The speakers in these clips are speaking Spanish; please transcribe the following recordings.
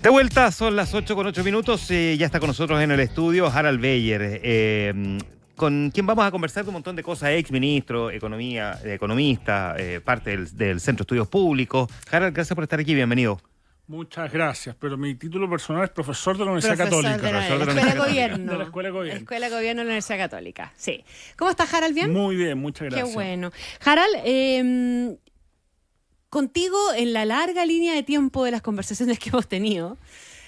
De vuelta, son las 8:08. Ya está con nosotros en el estudio Harald Beyer, con quien vamos a conversar de un montón de cosas, exministro, economista, parte del Centro de Estudios Públicos. Harald, gracias por estar aquí, bienvenido. Muchas gracias, pero mi título personal es profesor de la Universidad Profesor Católica. de la Escuela de Gobierno. De la Escuela de Gobierno. Escuela de Gobierno de la Universidad Católica, sí. ¿Cómo estás, Harald? ¿Bien? Muy bien, muchas gracias. Qué bueno. Harald, contigo en la larga línea de tiempo de las conversaciones que hemos tenido,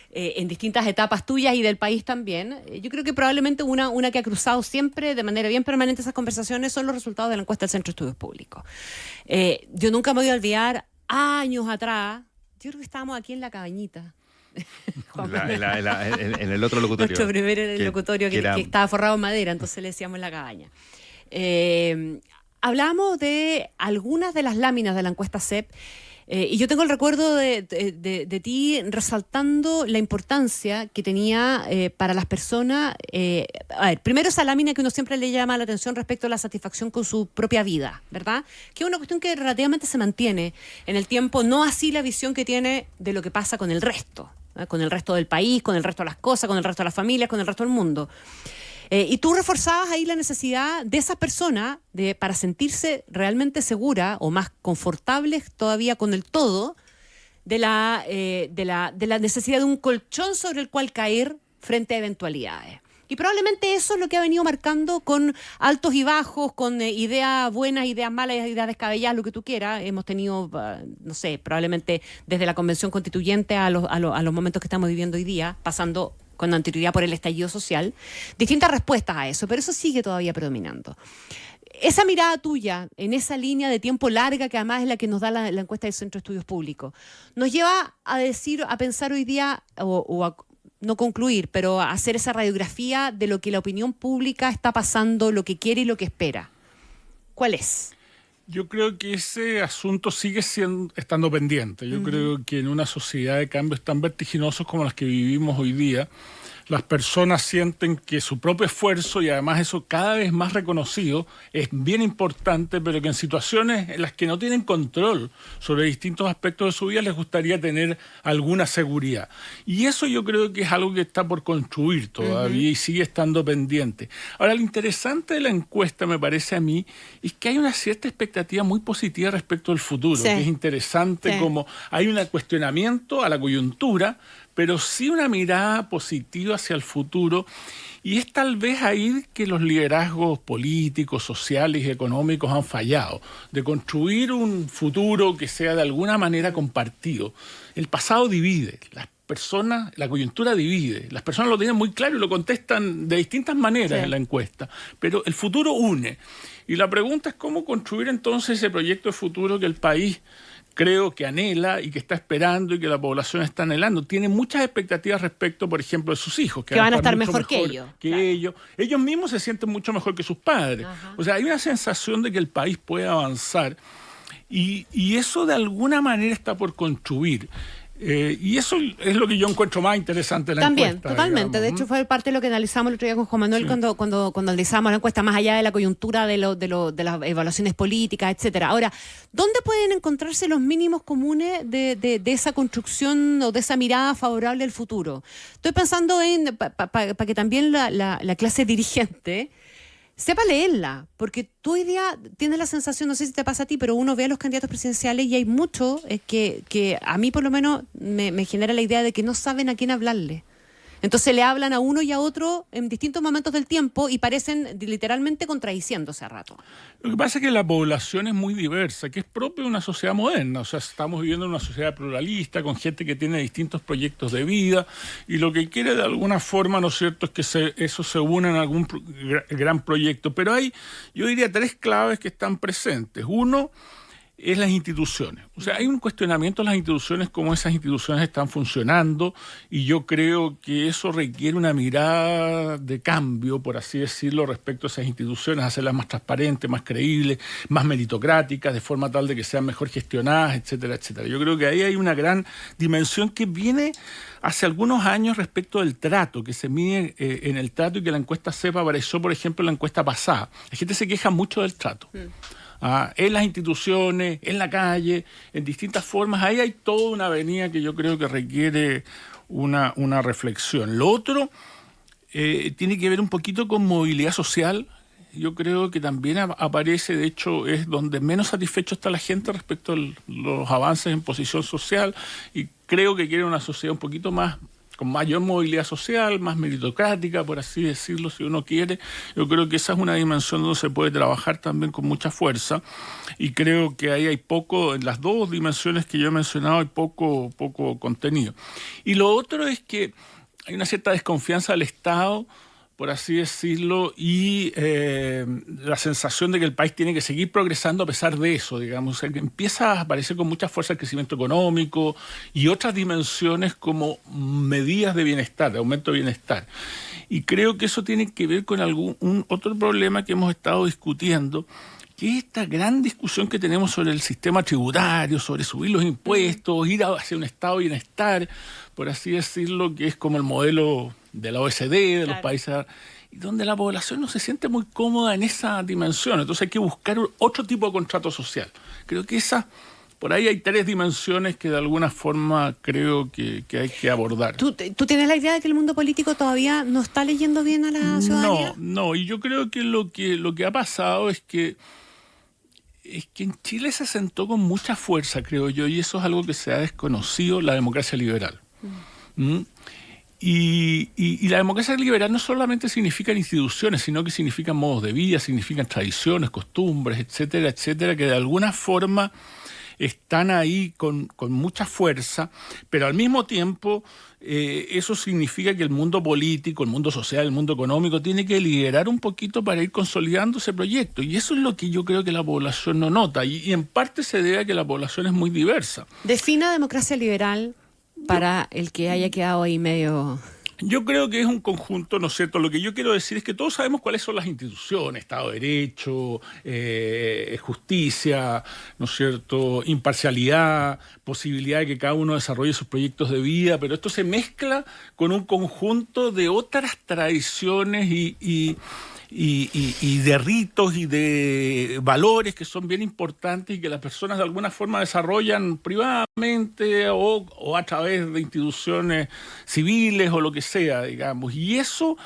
en distintas etapas tuyas y del país también, yo creo que probablemente una que ha cruzado siempre de manera bien permanente esas conversaciones son los resultados de la encuesta del Centro de Estudios Públicos. Yo nunca me voy a olvidar, años atrás, yo creo que estábamos aquí en La Cabañita. En el otro locutorio. Nuestro primer locutorio que estaba forrado en madera, entonces le decíamos La Cabaña. Hablamos de algunas de las láminas de la encuesta CEP, y yo tengo el recuerdo de ti resaltando la importancia que tenía para las personas. A ver, primero esa lámina que uno siempre le llama la atención respecto a la satisfacción con su propia vida, ¿verdad? Que es una cuestión que relativamente se mantiene en el tiempo, no así la visión que tiene de lo que pasa con el resto, ¿eh? Con el resto del país, con el resto de las cosas, con el resto de las familias, con el resto del mundo. Y tú reforzabas ahí la necesidad de esas personas para sentirse realmente seguras o más confortables todavía con el todo, de la necesidad de un colchón sobre el cual caer frente a eventualidades. Y probablemente eso es lo que ha venido marcando con altos y bajos, con ideas buenas, ideas malas, ideas descabelladas, lo que tú quieras. Hemos tenido, no sé, probablemente desde la Convención Constituyente a los momentos que estamos viviendo hoy día, pasando con anterioridad por el estallido social, distintas respuestas a eso, pero eso sigue todavía predominando. Esa mirada tuya, en esa línea de tiempo larga, que además es la que nos da la encuesta del Centro de Estudios Públicos, nos lleva a pensar hoy día, o a no concluir, pero a hacer esa radiografía de lo que la opinión pública está pasando, lo que quiere y lo que espera. ¿Cuál es? Yo creo que ese asunto sigue estando pendiente. Yo creo que en una sociedad de cambios tan vertiginosos como las que vivimos hoy día, las personas sienten que su propio esfuerzo, y además eso cada vez más reconocido, es bien importante, pero que en situaciones en las que no tienen control sobre distintos aspectos de su vida les gustaría tener alguna seguridad. Y eso yo creo que es algo que está por construir todavía y sigue estando pendiente. Ahora, lo interesante de la encuesta, me parece a mí, es que hay una cierta expectativa muy positiva respecto al futuro, que es interesante, como hay un cuestionamiento a la coyuntura, pero sí una mirada positiva hacia el futuro, y es tal vez ahí que los liderazgos políticos, sociales y económicos han fallado, de construir un futuro que sea de alguna manera compartido. El pasado divide, las personas, la coyuntura divide, las personas lo tienen muy claro y lo contestan de distintas maneras en la encuesta, pero el futuro une. Y la pregunta es cómo construir entonces ese proyecto de futuro que el país creo que anhela y que está esperando y que la población está anhelando. Tiene muchas expectativas respecto, por ejemplo, de sus hijos. Que van a estar mejor que ellos. Ellos mismos se sienten mucho mejor que sus padres. O sea, hay una sensación de que el país puede avanzar y eso de alguna manera está por construir. Y eso es lo que yo encuentro más interesante de la encuesta. También, totalmente. Digamos. De hecho, fue parte de lo que analizamos el otro día con Juan Manuel cuando analizamos la encuesta, más allá de la coyuntura de las evaluaciones políticas, etcétera. Ahora, ¿dónde pueden encontrarse los mínimos comunes de esa construcción o de esa mirada favorable al futuro? Estoy pensando en para que también la clase dirigente sepa leerla, porque tú hoy día tienes la sensación, no sé si te pasa a ti, pero uno ve a los candidatos presidenciales y hay mucho que a mí por lo menos me genera la idea de que no saben a quién hablarle. Entonces le hablan a uno y a otro en distintos momentos del tiempo y parecen literalmente contradiciéndose a rato. Lo que pasa es que la población es muy diversa, que es propio de una sociedad moderna. O sea, estamos viviendo en una sociedad pluralista, con gente que tiene distintos proyectos de vida, y lo que quiere de alguna forma, ¿no es cierto?, es que eso se una en algún gran proyecto. Pero hay, yo diría, tres claves que están presentes. Uno es las instituciones. O sea, hay un cuestionamiento de las instituciones, cómo esas instituciones están funcionando, y yo creo que eso requiere una mirada de cambio, por así decirlo, respecto a esas instituciones, hacerlas más transparentes, más creíbles, más meritocráticas, de forma tal de que sean mejor gestionadas, etcétera, etcétera. Yo creo que ahí hay una gran dimensión que viene hace algunos años respecto del trato, que se mide en el trato, y que la encuesta CEP apareció, por ejemplo, en la encuesta pasada. La gente se queja mucho del trato. En las instituciones, en la calle, en distintas formas. Ahí hay toda una avenida que yo creo que requiere una reflexión. Lo otro tiene que ver un poquito con movilidad social. Yo creo que también aparece, de hecho, es donde menos satisfecho está la gente respecto a los avances en posición social, y creo que quiere una sociedad un poquito más, con mayor movilidad social, más meritocrática, por así decirlo, si uno quiere. Yo creo que esa es una dimensión donde se puede trabajar también con mucha fuerza, y creo que ahí hay poco, en las dos dimensiones que yo he mencionado, hay poco contenido. Y lo otro es que hay una cierta desconfianza del Estado, por así decirlo, y la sensación de que el país tiene que seguir progresando a pesar de eso, digamos. O sea, que empieza a aparecer con mucha fuerza el crecimiento económico y otras dimensiones como medidas de bienestar, de aumento de bienestar. Y creo que eso tiene que ver con otro problema que hemos estado discutiendo, que es esta gran discusión que tenemos sobre el sistema tributario, sobre subir los impuestos, ir hacia un estado de bienestar, por así decirlo, que es como el modelo de la OECD, de los países, y donde la población no se siente muy cómoda en esa dimensión. Entonces hay que buscar otro tipo de contrato social. Creo que por ahí hay tres dimensiones que de alguna forma creo que hay que abordar. ¿Tú tienes la idea de que el mundo político todavía no está leyendo bien a la ciudadanía? No, y yo creo que lo que ha pasado es que en Chile se asentó con mucha fuerza, creo yo, y eso es algo que se ha desconocido, la democracia liberal. Y la democracia liberal no solamente significa instituciones, sino que significan modos de vida, significan tradiciones, costumbres, etcétera, etcétera, que de alguna forma están ahí con mucha fuerza, pero al mismo tiempo eso significa que el mundo político, el mundo social, el mundo económico tiene que liderar un poquito para ir consolidando ese proyecto, y eso es lo que yo creo que la población no nota, y en parte se debe a que la población es muy diversa. Defina democracia liberal para el que haya quedado ahí medio... Yo creo que es un conjunto, ¿no es cierto? Lo que yo quiero decir es que todos sabemos cuáles son las instituciones: Estado de Derecho, justicia, ¿no es cierto?, imparcialidad, posibilidad de que cada uno desarrolle sus proyectos de vida, pero esto se mezcla con un conjunto de otras tradiciones y de ritos y de valores que son bien importantes y que las personas de alguna forma desarrollan privadamente o a través de instituciones civiles o lo que sea, digamos. Y eso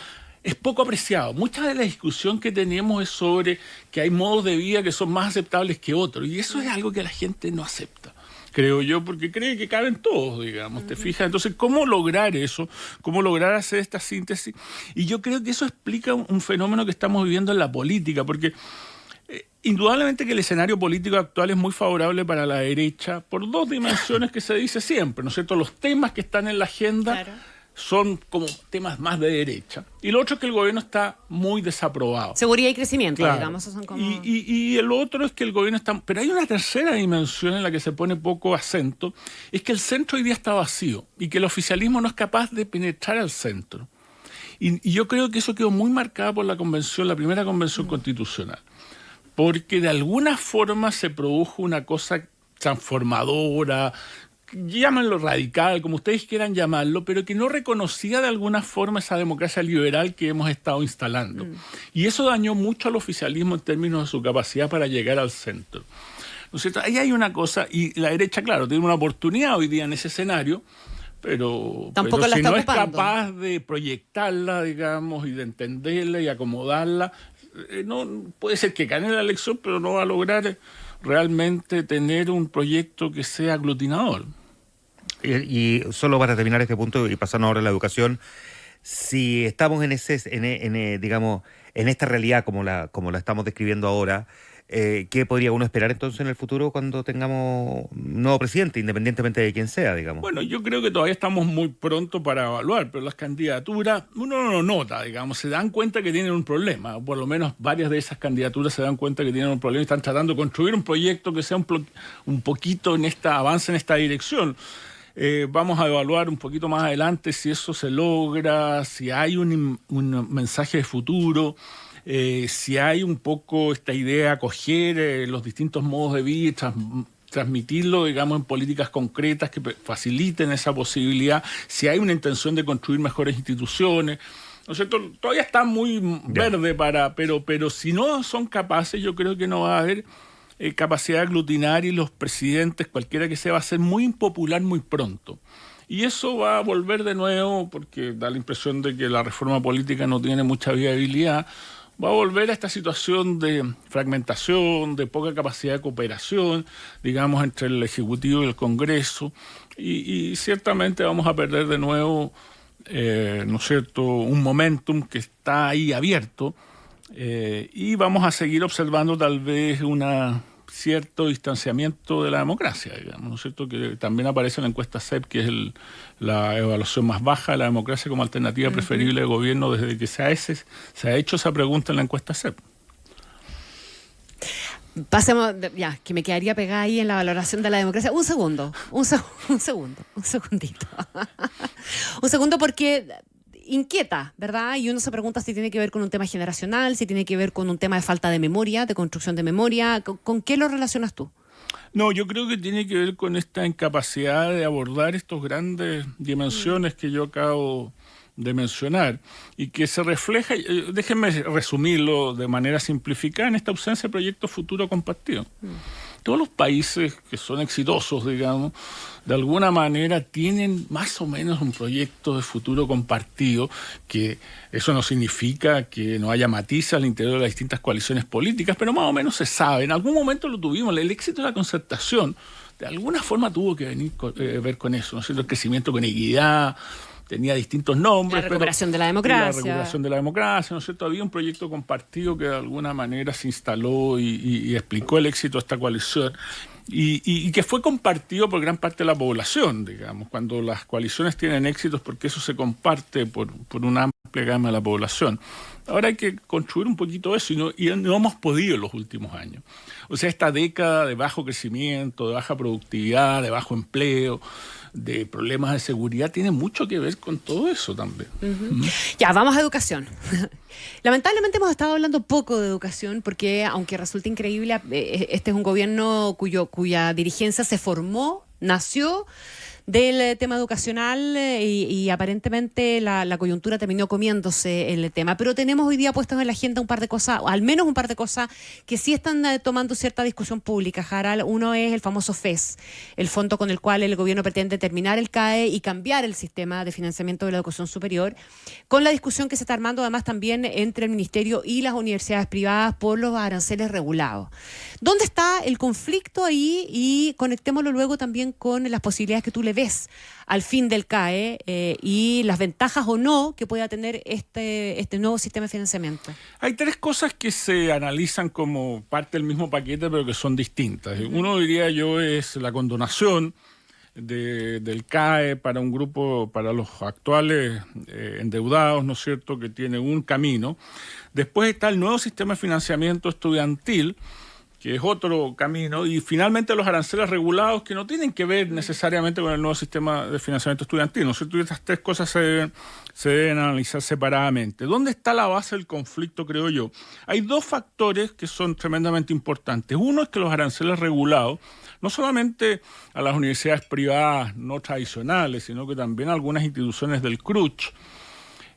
es poco apreciado. Mucha de la discusión que tenemos es sobre que hay modos de vida que son más aceptables que otros, y eso es algo que la gente no acepta, creo yo, porque cree que caben todos, digamos, ¿te fijas? Entonces, ¿cómo lograr eso? ¿Cómo lograr hacer esta síntesis? Y yo creo que eso explica un fenómeno que estamos viviendo en la política, porque indudablemente que el escenario político actual es muy favorable para la derecha por dos dimensiones que se dice siempre, ¿no es cierto? Los temas que están en la agenda son como temas más de derecha. Y lo otro es que el gobierno está muy desaprobado. Seguridad y crecimiento, claro, digamos. Son como... y el otro es que el gobierno está... Pero hay una tercera dimensión en la que se pone poco acento, es que el centro hoy día está vacío y que el oficialismo no es capaz de penetrar al centro. Y yo creo que eso quedó muy marcado por la primera convención constitucional, porque de alguna forma se produjo una cosa transformadora, llámenlo radical, como ustedes quieran llamarlo, pero que no reconocía de alguna forma esa democracia liberal que hemos estado instalando. Y eso dañó mucho al oficialismo en términos de su capacidad para llegar al centro, ¿no es cierto? Ahí hay una cosa, y la derecha, claro, tiene una oportunidad hoy día en ese escenario, pero si no es capaz de proyectarla, digamos, y de entenderla y acomodarla, no puede ser que gane la elección, pero no va a lograr realmente tener un proyecto que sea aglutinador. Y solo para terminar este punto y pasando ahora a la educación, si estamos digamos, en esta realidad como la estamos describiendo ahora, ¿qué podría uno esperar entonces en el futuro cuando tengamos un nuevo presidente, independientemente de quién sea, digamos? Bueno, yo creo que todavía estamos muy pronto para evaluar, pero las candidaturas, uno no lo nota, digamos, se dan cuenta que tienen un problema, o por lo menos varias de esas candidaturas se dan cuenta que tienen un problema y están tratando de construir un proyecto que sea un poquito avance en esta dirección. Vamos a evaluar un poquito más adelante si eso se logra, si hay un mensaje de futuro, si hay un poco esta idea de acoger los distintos modos de vida y transmitirlo, digamos, en políticas concretas que faciliten esa posibilidad, si hay una intención de construir mejores instituciones. ¿No es cierto? Todavía está muy verde pero si no son capaces, yo creo que no va a haber capacidad de aglutinar, y los presidentes, cualquiera que sea, va a ser muy impopular muy pronto. Y eso va a volver de nuevo, porque da la impresión de que la reforma política no tiene mucha viabilidad, va a volver a esta situación de fragmentación, de poca capacidad de cooperación, digamos, entre el Ejecutivo y el Congreso, y ciertamente vamos a perder de nuevo, ¿no es cierto?, un momentum que está ahí abierto, y vamos a seguir observando tal vez cierto distanciamiento de la democracia, digamos, ¿no es cierto?, que también aparece en la encuesta CEP, que es la evaluación más baja de la democracia como alternativa preferible de gobierno desde que se ha hecho esa pregunta en la encuesta CEP. Pasemos, ya, que me quedaría pegada ahí en la valoración de la democracia. Un segundito. Un segundo porque inquieta, ¿verdad? Y uno se pregunta si tiene que ver con un tema generacional, si tiene que ver con un tema de falta de memoria, de construcción de memoria. ¿Con qué lo relacionas tú? No, yo creo que tiene que ver con esta incapacidad de abordar estas grandes dimensiones que yo acabo de mencionar y que se refleja, déjenme resumirlo de manera simplificada, en esta ausencia de proyecto futuro compartido. Todos los países que son exitosos, digamos, de alguna manera tienen más o menos un proyecto de futuro compartido, que eso no significa que no haya matices al interior de las distintas coaliciones políticas, pero más o menos se sabe. En algún momento lo tuvimos. El éxito de la concertación de alguna forma tuvo que ver con eso, ¿no es cierto? El crecimiento con equidad, tenía distintos nombres. La recuperación de la democracia. La recuperación de la democracia, ¿no es cierto? Había un proyecto compartido que de alguna manera se instaló y explicó el éxito de esta coalición. Y que fue compartido por gran parte de la población, digamos. Cuando las coaliciones tienen éxitos, porque eso se comparte por una amplia gama de la población. Ahora hay que construir un poquito eso y no hemos podido en los últimos años. O sea, esta década de bajo crecimiento, de baja productividad, de bajo empleo, de problemas de seguridad, tiene mucho que ver con todo eso también. Ya, vamos a educación. Lamentablemente hemos estado hablando poco de educación porque, aunque resulta increíble, este es un gobierno cuya dirigencia se formó, nació del tema educacional y aparentemente la coyuntura terminó comiéndose el tema. Pero tenemos hoy día puestos en la agenda un par de cosas, o al menos un par de cosas que sí están tomando cierta discusión pública, Harald. Uno es el famoso FES, el fondo con el cual el gobierno pretende terminar el CAE y cambiar el sistema de financiamiento de la educación superior, con la discusión que se está armando además también entre el Ministerio y las universidades privadas por los aranceles regulados. ¿Dónde está el conflicto ahí? Y conectémoslo luego también con las posibilidades que tú le ves al fin del CAE y las ventajas o no que pueda tener este nuevo sistema de financiamiento. Hay tres cosas que se analizan como parte del mismo paquete, pero que son distintas. Uno, diría yo, es la condonación del CAE para un grupo, para los actuales endeudados, ¿no es cierto?, que tiene un camino. Después está el nuevo sistema de financiamiento estudiantil, que es otro camino, y finalmente los aranceles regulados, que no tienen que ver necesariamente con el nuevo sistema de financiamiento estudiantil, ¿no es cierto? Y estas tres cosas se deben analizar separadamente. ¿Dónde está la base del conflicto, creo yo? Hay dos factores que son tremendamente importantes. Uno es que los aranceles regulados, no solamente a las universidades privadas no tradicionales, sino que también a algunas instituciones del CRUCH,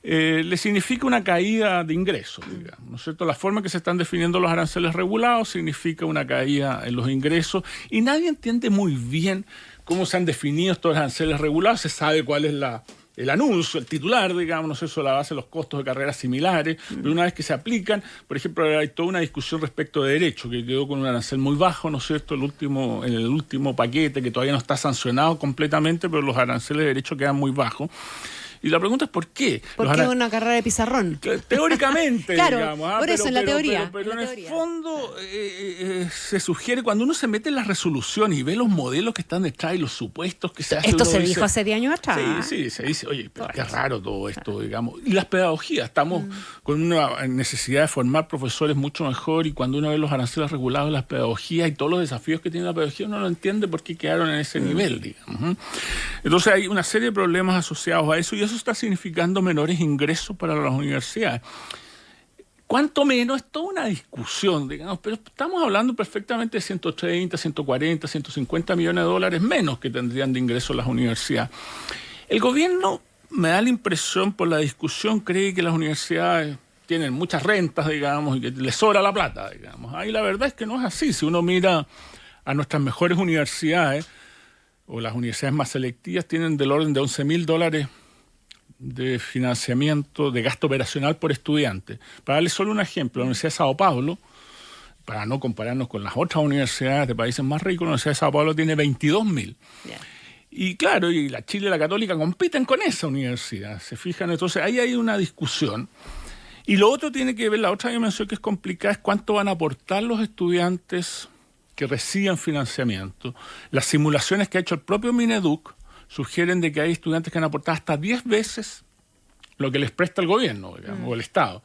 le significa una caída de ingresos, digamos, ¿no es cierto? La forma que se están definiendo los aranceles regulados significa una caída en los ingresos y nadie entiende muy bien cómo se han definido estos aranceles regulados. Se sabe cuál es el anuncio, el titular, digamos, no sé, eso la base de los costos de carreras similares, pero una vez que se aplican, por ejemplo, hay toda una discusión respecto de derecho, que quedó con un arancel muy bajo, ¿no es cierto?, en el último paquete, que todavía no está sancionado completamente, pero los aranceles de derecho quedan muy bajos. Y la pregunta es ¿por qué? ¿Por qué una carrera de pizarrón? Teóricamente, claro, digamos. Por eso, en la teoría. Pero en el fondo se sugiere, cuando uno se mete en la resolución y ve los modelos que están detrás y los supuestos que se hacen. Esto se dijo hace 10 años atrás. Sí, se dice, oye, pero qué raro todo esto, digamos. Y las pedagogías, estamos con una necesidad de formar profesores mucho mejor, y cuando uno ve los aranceles regulados de las pedagogías y todos los desafíos que tiene la pedagogía, uno no entiende por qué quedaron en ese nivel, digamos. Entonces hay una serie de problemas asociados a eso, y eso está significando menores ingresos para las universidades. Cuanto menos, es toda una discusión, digamos, pero estamos hablando perfectamente de 130, 140, 150 millones de dólares menos que tendrían de ingresos las universidades. El gobierno, me da la impresión por la discusión, cree que las universidades tienen muchas rentas, digamos, y que les sobra la plata, digamos. Ahí la verdad es que no es así. Si uno mira a nuestras mejores universidades, o las universidades más selectivas tienen del orden de $11.000 de financiamiento, de gasto operacional por estudiante. Para darles solo un ejemplo, la Universidad de Sao Paulo, para no compararnos con las otras universidades de países más ricos, la Universidad de Sao Paulo tiene 22.000. Yeah. Y claro, y la Chile y la Católica compiten con esa universidad, ¿se fijan? Entonces ahí hay una discusión. Y lo otro tiene que ver, la otra dimensión que es complicada, es cuánto van a aportar los estudiantes que reciban financiamiento. Las simulaciones que ha hecho el propio Mineduc sugieren de que hay estudiantes que han aportado hasta 10 veces lo que les presta el gobierno, digamos, o el Estado.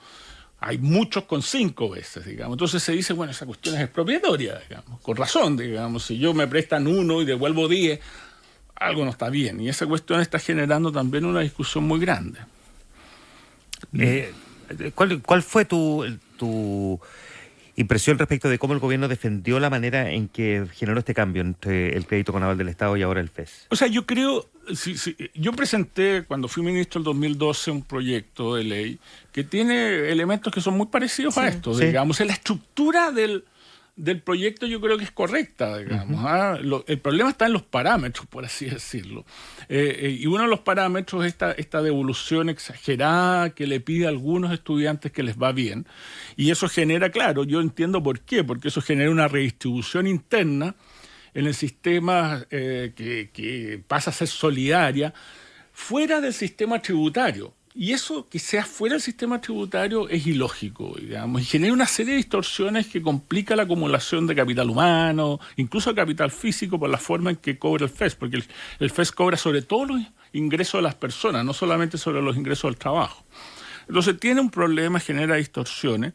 Hay muchos con 5 veces, digamos. Entonces se dice, bueno, esa cuestión es expropiatoria, digamos, con razón, digamos. Si yo me prestan 1 y devuelvo 10, algo no está bien. Y esa cuestión está generando también una discusión muy grande. ¿Cuál fue tu impresión respecto de cómo el gobierno defendió la manera en que generó este cambio entre el crédito con aval del Estado y ahora el FES? O sea, yo creo, yo presenté cuando fui ministro en 2012 un proyecto de ley que tiene elementos que son muy parecidos a esto, digamos. La estructura del proyecto yo creo que es correcta, digamos. El problema está en los parámetros, por así decirlo. Y uno de los parámetros es esta devolución exagerada que le pide a algunos estudiantes que les va bien. Y eso genera, claro, yo entiendo por qué, porque eso genera una redistribución interna en el sistema que pasa a ser solidaria fuera del sistema tributario. Y eso que sea fuera del sistema tributario es ilógico, digamos, y genera una serie de distorsiones que complica la acumulación de capital humano, incluso de capital físico, por la forma en que cobra el FES, porque el FES cobra sobre todos los ingresos de las personas, no solamente sobre los ingresos del trabajo. Entonces tiene un problema, genera distorsiones.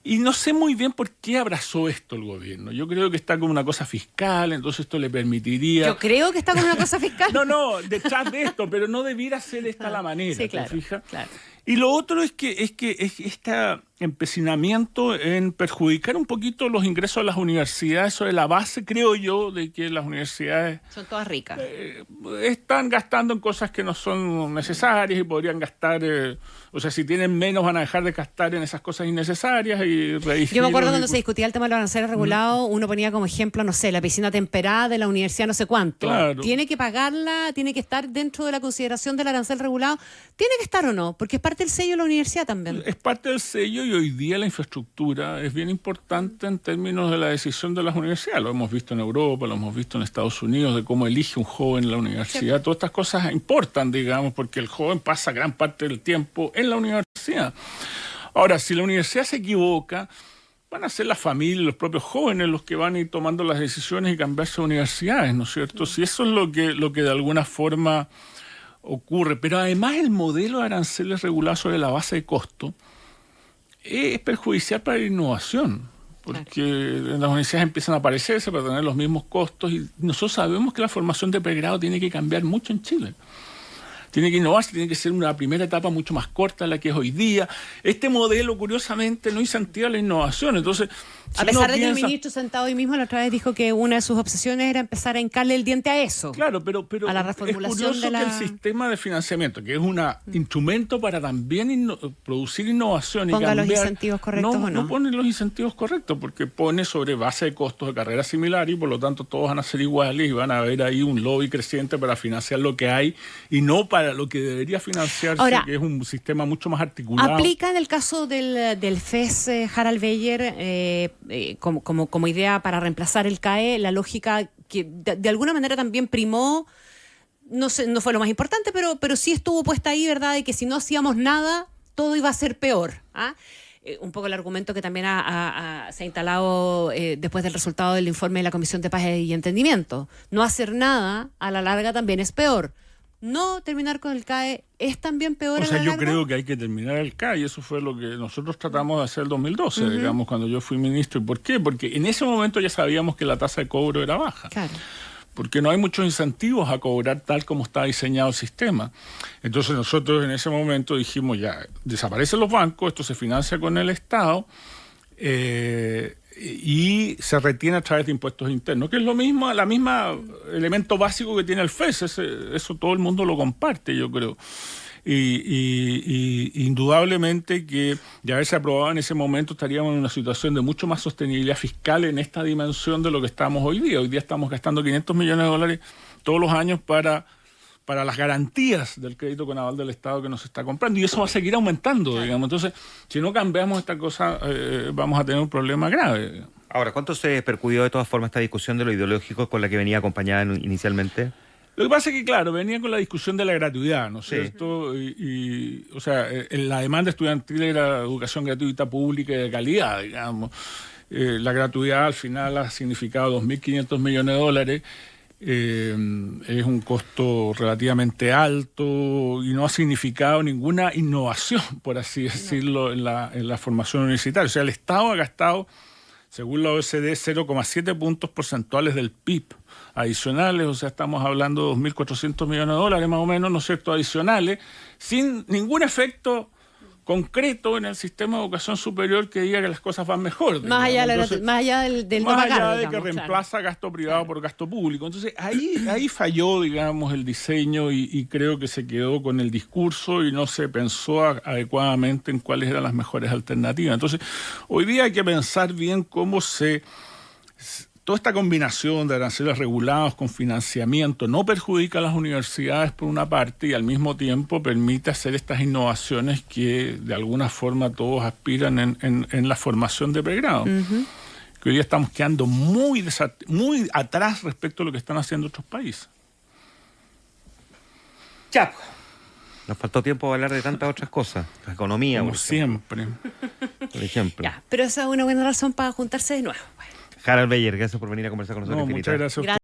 Y no sé muy bien por qué abrazó esto el gobierno. Yo creo que está como una cosa fiscal, entonces esto le permitiría... Yo creo que está como una cosa fiscal. No, detrás de esto, pero no debiera ser esta la manera, sí, claro, ¿te fijas? Claro. Y lo otro es que este empecinamiento en perjudicar un poquito los ingresos de las universidades sobre la base, creo yo, de que las universidades... Son todas ricas. Están gastando en cosas que no son necesarias y podrían gastar... o sea, si tienen menos van a dejar de gastar en esas cosas innecesarias y redirigir... Yo me acuerdo cuando se discutía el tema de los aranceles regulados, uno ponía como ejemplo, no sé, la piscina temperada de la universidad no sé cuánto. Claro. ¿Tiene que pagarla? ¿Tiene que estar dentro de la consideración del arancel regulado? ¿Tiene que estar o no? Porque es parte del sello de la universidad también. Es parte del sello y hoy día la infraestructura es bien importante en términos de la decisión de las universidades. Lo hemos visto en Europa, lo hemos visto en Estados Unidos, de cómo elige un joven en la universidad. Sí. Todas estas cosas importan, digamos, porque el joven pasa gran parte del tiempo en la universidad. Ahora, si la universidad se equivoca, van a ser las familias, los propios jóvenes los que van a ir tomando las decisiones y cambiarse de universidades, ¿no es cierto? Si eso es lo que de alguna forma ocurre. Pero además el modelo de aranceles regulados sobre la base de costo es perjudicial para la innovación, porque las universidades empiezan a aparecerse para tener los mismos costos y nosotros sabemos que la formación de pregrado tiene que cambiar mucho en Chile. Tiene que innovarse, tiene que ser una primera etapa mucho más corta de la que es hoy día. Este modelo, curiosamente, no incentiva la innovación. Entonces, a pesar de que el ministro sentado hoy mismo la otra vez dijo que una de sus obsesiones era empezar a hincarle el diente a eso. Claro, pero a la reformulación es curioso que el sistema de financiamiento, que es un instrumento para también producir innovación y ponga cambiar, los incentivos correctos o no. No pone los incentivos correctos, porque pone sobre base de costos de carreras similares y por lo tanto todos van a ser iguales y van a haber ahí un lobby creciente para financiar lo que hay y no para lo que debería financiarse, ahora, que es un sistema mucho más articulado. ¿Aplica en el caso del FES, Harald Beyer, como idea para reemplazar el CAE, la lógica que de alguna manera también primó, no fue lo más importante, pero sí estuvo puesta ahí, ¿verdad?, de que si no hacíamos nada, todo iba a ser peor? Un poco el argumento que también se ha instalado después del resultado del informe de la Comisión de Paz y Entendimiento. No hacer nada, a la larga, también es peor. No terminar con el CAE es también peor. O sea, yo creo que hay que terminar el CAE y eso fue lo que nosotros tratamos de hacer el 2012, digamos, cuando yo fui ministro. ¿Y por qué? Porque en ese momento ya sabíamos que la tasa de cobro era baja. Claro. Porque no hay muchos incentivos a cobrar tal como está diseñado el sistema. Entonces nosotros en ese momento dijimos, ya, desaparecen los bancos, esto se financia con el Estado, y se retiene a través de impuestos internos, que es lo mismo, la misma elemento básico que tiene el FES, eso todo el mundo lo comparte, yo creo. Y indudablemente que de haberse aprobado en ese momento estaríamos en una situación de mucho más sostenibilidad fiscal en esta dimensión de lo que estamos hoy día. Hoy día estamos gastando $500 millones todos los años para las garantías del crédito con aval del Estado que nos está comprando. Y eso va a seguir aumentando, digamos. Entonces, si no cambiamos esta cosa, vamos a tener un problema grave. Ahora, ¿cuánto se percudió de todas formas esta discusión de lo ideológico con la que venía acompañada inicialmente? Lo que pasa es que, claro, venía con la discusión de la gratuidad, ¿no es Sí. cierto? O sea, la demanda estudiantil era educación gratuita, pública y de calidad, digamos. La gratuidad al final ha significado 2.500 millones de dólares. Es un costo relativamente alto y no ha significado ninguna innovación, por así decirlo, en la formación universitaria. O sea, el Estado ha gastado, según la OECD, 0,7 puntos porcentuales del PIB adicionales, o sea, estamos hablando de 2.400 millones de dólares más o menos, ¿no es cierto?, adicionales, sin ningún efecto concreto en el sistema de educación superior que diga que las cosas van mejor. Más allá, más allá del no más pagar, allá de digamos, que reemplaza gasto privado por gasto público. Entonces, ahí falló, digamos, el diseño y creo que se quedó con el discurso y no se pensó adecuadamente en cuáles eran las mejores alternativas. Entonces, hoy día hay que pensar bien cómo toda esta combinación de aranceles regulados con financiamiento no perjudica a las universidades por una parte y al mismo tiempo permite hacer estas innovaciones que de alguna forma todos aspiran en la formación de pregrado. Uh-huh. Que hoy día estamos quedando muy atrás respecto a lo que están haciendo otros países. Ya. Nos faltó tiempo para hablar de tantas otras cosas. La economía, como siempre. Por ejemplo. Ya, pero esa es una buena razón para juntarse de nuevo. Harald Beyer, gracias por venir a conversar con nosotros. Muchas gracias.